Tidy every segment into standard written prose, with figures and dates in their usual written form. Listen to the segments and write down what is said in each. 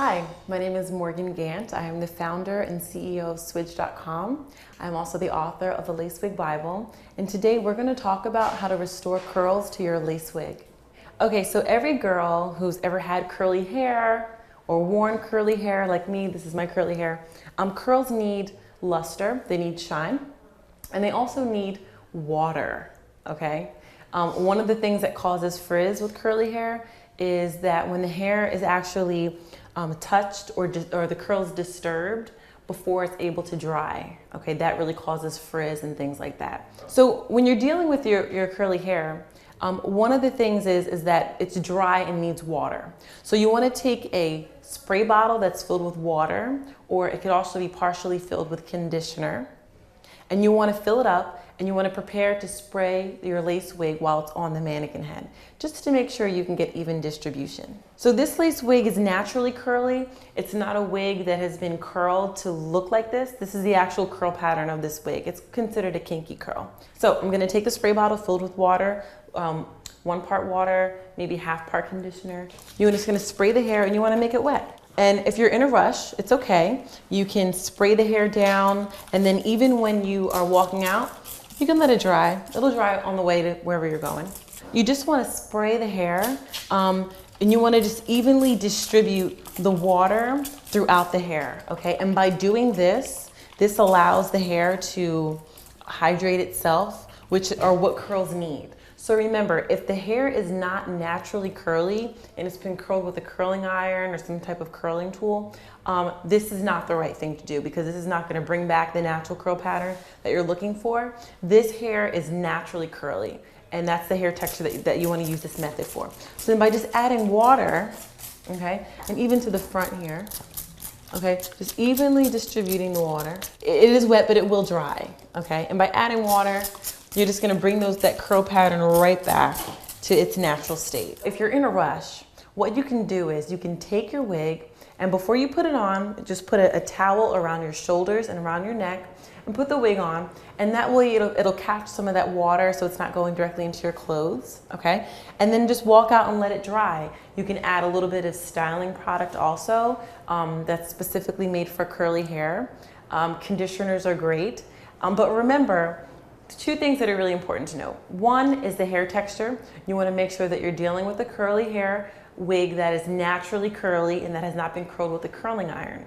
Hi, my name is Morgan Gant. I am the founder and CEO of Swigch.com. I'm also the author of the Lace Wig Bible. And today we're going to talk about how to restore curls to your lace wig. Okay, so every girl who's ever had curly hair or worn curly hair, like me, this is my curly hair, curls need luster, they need shine, and they also need water, okay? One of the things that causes frizz with curly hair is that when the hair is actually touched or the curls disturbed before it's able to dry, okay, that really causes frizz and things like that. So when you're dealing with your curly hair, one of the things is that it's dry and needs water. So you want to take a spray bottle that's filled with water, or it could also be partially filled with conditioner, and you want to fill it up and you want to prepare to spray your lace wig while it's on the mannequin head, just to make sure you can get even distribution. So this lace wig is naturally curly. It's not a wig that has been curled to look like this. This is the actual curl pattern of this wig. It's considered a kinky curl. So I'm going to take the spray bottle filled with water, 1 part water, maybe half part conditioner. You're just going to spray the hair and you want to make it wet. And if you're in a rush, it's okay. You can spray the hair down, and then even when you are walking out, you can let it dry. It'll dry on the way to wherever you're going. You just want to spray the hair, and you want to just evenly distribute the water throughout the hair, okay? And by doing this, this allows the hair to hydrate itself, which are what curls need. So remember, if the hair is not naturally curly and it's been curled with a curling iron or some type of curling tool, this is not the right thing to do, because this is not going to bring back the natural curl pattern that you're looking for. This hair is naturally curly, and that's the hair texture that you want to use this method for. So then by just adding water, okay, and even to the front here, okay, just evenly distributing the water. It is wet, but it will dry, okay? And by adding water, you're just gonna bring that curl pattern right back to its natural state. If you're in a rush, what you can do is you can take your wig, and before you put it on, just put a towel around your shoulders and around your neck and put the wig on, and that way it'll catch some of that water so it's not going directly into your clothes, okay? And then just walk out and let it dry. You can add a little bit of styling product also that's specifically made for curly hair. Conditioners are great, but remember, 2 things that are really important to know. One is the hair texture. You want to make sure that you're dealing with a curly hair wig that is naturally curly and that has not been curled with a curling iron.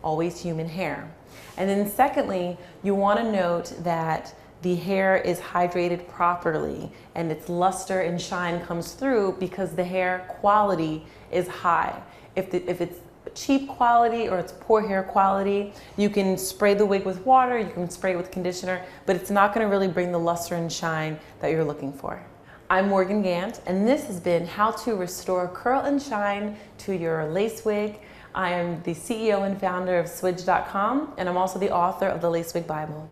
Always human hair. And then secondly, you want to note that the hair is hydrated properly and its luster and shine comes through because the hair quality is high. If it's cheap quality or it's poor hair quality, you can spray the wig with water, you can spray it with conditioner, but it's not going to really bring the luster and shine that you're looking for. I'm Morgan Gant, and this has been how to restore curl and shine to your lace wig. I am the CEO and founder of Swigch.com, and I'm also the author of the Lace Wig Bible.